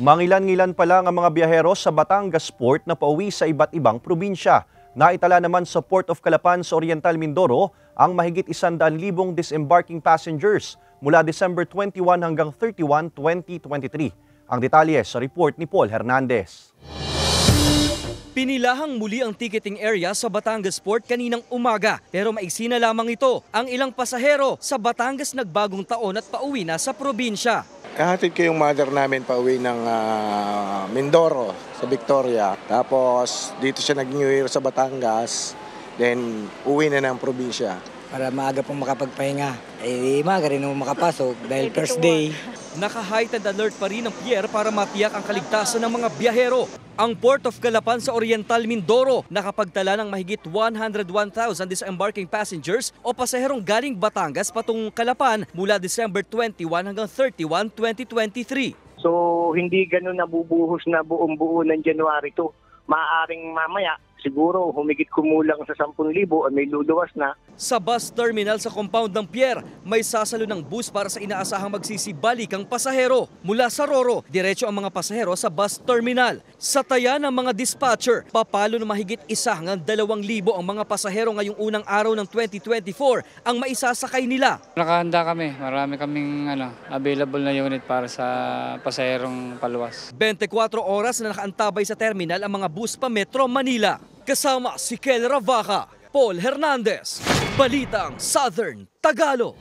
Mangilan-ngilan pa lang ang mga biyahero sa Batangas Port na pauwi sa iba't ibang probinsya. Naitala naman sa Port of Calapan sa Oriental Mindoro ang mahigit 100,000 disembarking passengers mula December 21 hanggang 31, 2023. Ang detalye sa report ni Paul Hernandez. Pinilahang muli ang ticketing area sa Batangas Port kaninang umaga pero maiksi na lamang ito. Ang ilang pasahero sa Batangas nagbagong taon at pauwi na sa probinsya. Kahatid ko yung mother namin pauwi ng Mindoro sa Victoria. Tapos dito siya nag-New Year sa Batangas. Then uwi na ng probinsya. Para maaga pong makapagpahinga. Maaga rin naman makapasok dahil first day. Naka-heightened alert pa rin ang pier para matiyak ang kaligtasan ng mga biyahero. Ang Port of Calapan sa Oriental Mindoro nakapagtala ng mahigit 101,000 disembarking passengers o pasaherong galing Batangas patungong Calapan mula December 21 hanggang 31, 2023. So hindi ganun nabubuhos na buong-buo ng January 2. Maaaring mamaya siguro humigit kumulang sa 10,000 at may luluwas na. Sa bus terminal sa compound ng pier, may sasalo ng bus para sa inaasahang magsisibalikang pasahero. Mula sa Roro, diretso ang mga pasahero sa bus terminal. Sa taya ng mga dispatcher, papalo na mahigit 1 hanggang 2,000 ang mga pasahero ngayong unang araw ng 2024 ang maisasakay nila. Nakahanda kami, marami kaming available na unit para sa pasaherong paluwas. 24 oras na nakaantabay sa terminal ang mga bus pa Metro Manila. Kasama si Kel Ravaca, Paul Hernandez, Balitang Southern Tagalog.